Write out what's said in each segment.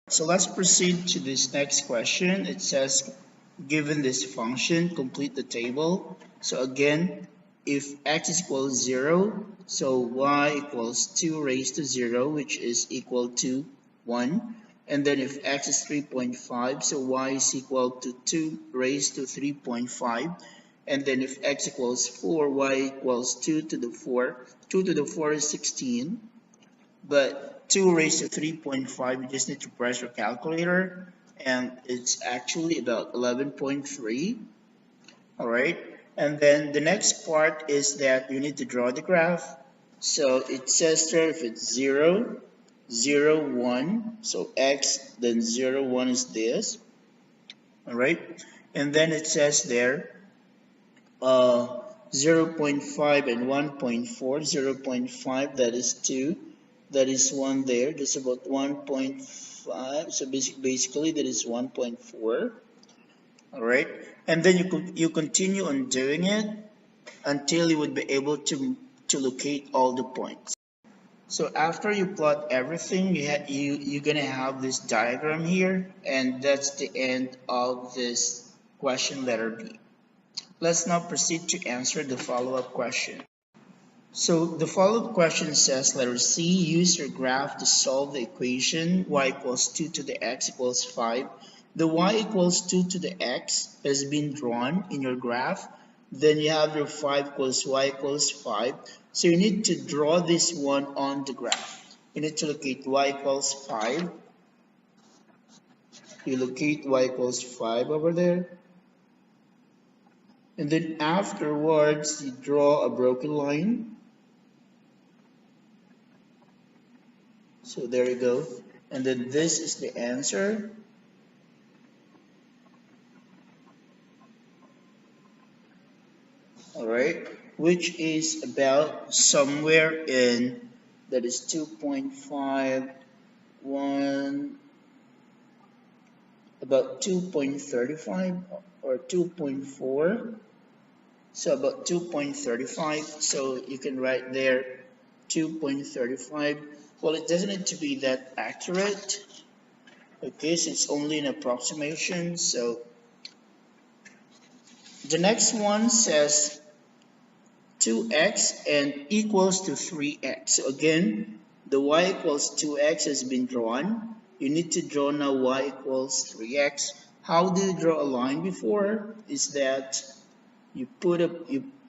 So let's proceed to this next question. It says, given this function, complete the table. So again, if x is equals 0, so y equals 2 raised to 0, which is equal to 1. And then if x is 3.5, so y is equal to 2 raised to 3.5. And then if x equals 4, y equals 2 to the 4. 2 to the 4 is 16. But 2 raised to 3.5, you just need to press your calculator, and it's actually about 11.3. All right. And then the next part is that you need to draw the graph. So it says there if it's 0, 0, 1, so x, then 0, 1 is this. All right. And then it says there 0.5 and 1.4, 0.5, that is 2, that is 1 there, that's about 1.5, so basically that is 1.4. All right, and then you continue on doing it until you would be able to locate all the points. So after you plot everything, you're gonna have this diagram here, and that's the end of this question letter B. Let's now proceed to answer the follow-up question. So the follow-up question says, letter C, use your graph to solve the equation y equals 2 to the x equals 5. The y equals 2 to the x has been drawn in your graph. Then you have your 5 equals y equals 5. So you need to draw this one on the graph. You need to locate y equals 5. You locate y equals 5 over there. And then afterwards, you draw a broken line. So there you go. And then this is the answer. All right, which is about somewhere in, that is 2.5, 1, about 2.35 or 2.4. So about 2.35. So you can write there 2.35. Well, it doesn't need to be that accurate. Okay, so it's only an approximation. So the next one says 2x and equals to 3x. So again, the y equals 2x has been drawn. You need to draw now y equals 3x. How do you draw a line before? Is that you put up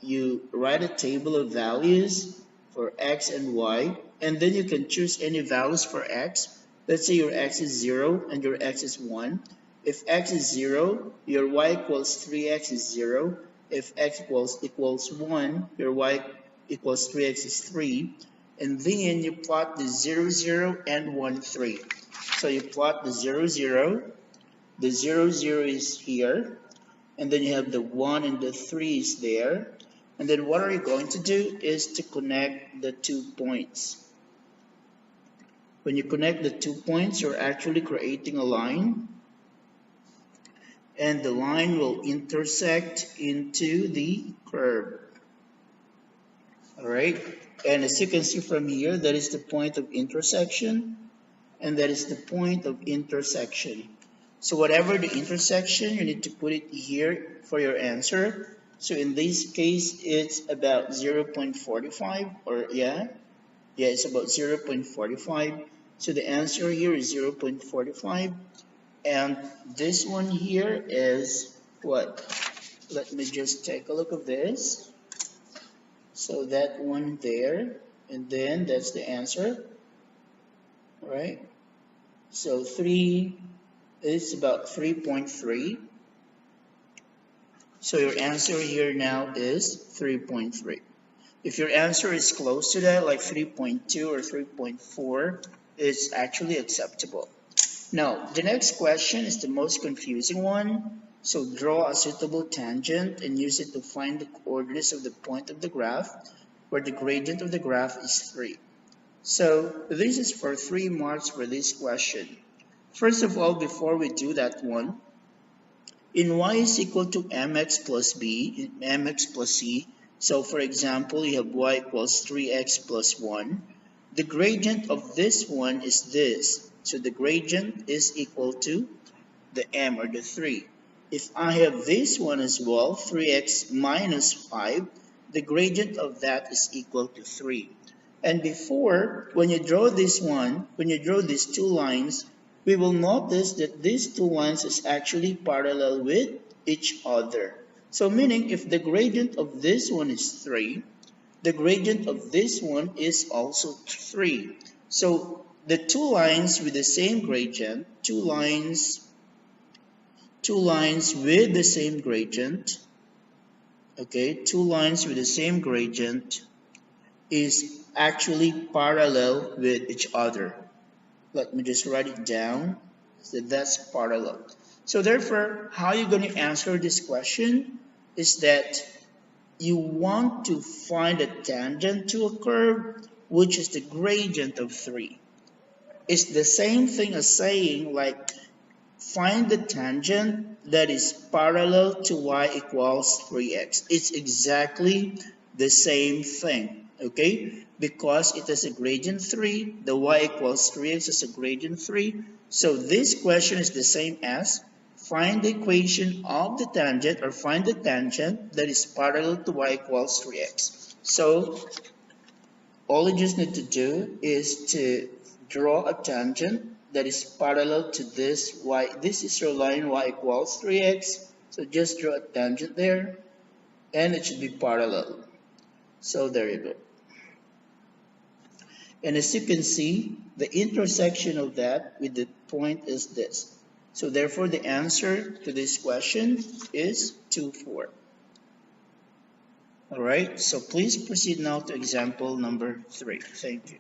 you write a table of values for x and y, and then you can choose any values for x. Let's say your x is 0 and your x is 1. If x is 0, your y equals 3x is 0. If x equals 1, your y equals 3x is 3. And then you plot the 0, 0 and 1, 3. So you plot the 0, 0. The 0, 0 is here. And then you have the 1 and the 3 is there. And then what are you going to do is to connect the 2 points. When you connect the 2 points, you're actually creating a line. And the line will intersect into the curve. Alright, and as you can see from here, that is the point of intersection, and that is the point of intersection. So whatever the intersection, you need to put it here for your answer. So in this case, it's about 0.45, or it's about 0.45. So the answer here is 0.45. And this one here is what? Let me just take a look at this. So that one there, and then that's the answer. All right. So 3 is about 3.3. So your answer here now is 3.3. If your answer is close to that, like 3.2 or 3.4, it's actually acceptable. Now, the next question is the most confusing one. So draw a suitable tangent and use it to find the coordinates of the point of the graph, where the gradient of the graph is 3. So this is for 3 marks for this question. First of all, before we do that one, in y is equal to mx plus b, mx plus c. So for example, you have y equals 3x plus 1. the gradient of this one is this. So the gradient is equal to the m, or the 3. If I have this one as well, 3x minus 5, the gradient of that is equal to 3. And before, when you draw this one, when you draw these two lines, we will notice that these two lines is actually parallel with each other. So meaning if the gradient of this one is 3, the gradient of this one is also 3. So the two lines with the same gradient, two lines with the same gradient, okay, two lines with the same gradient is actually parallel with each other. Let me just write it down. So that's parallel. So therefore, how you're going to answer this question is that you want to find a tangent to a curve, which is the gradient of 3. It's the same thing as saying like find the tangent that is parallel to y equals 3x. It's exactly the same thing, okay? Because it has a gradient 3, the y equals 3x is a gradient 3. So this question is the same as find the equation of the tangent, or find the tangent that is parallel to y equals 3x. So all you just need to do is to draw a tangent that is parallel to this y. This is your line y equals 3x. So just draw a tangent there and it should be parallel. So there you go. And as you can see, the intersection of that with the point is this. So therefore the answer to this question is 2, 4. Alright, so please proceed now to example number 3. Thank you.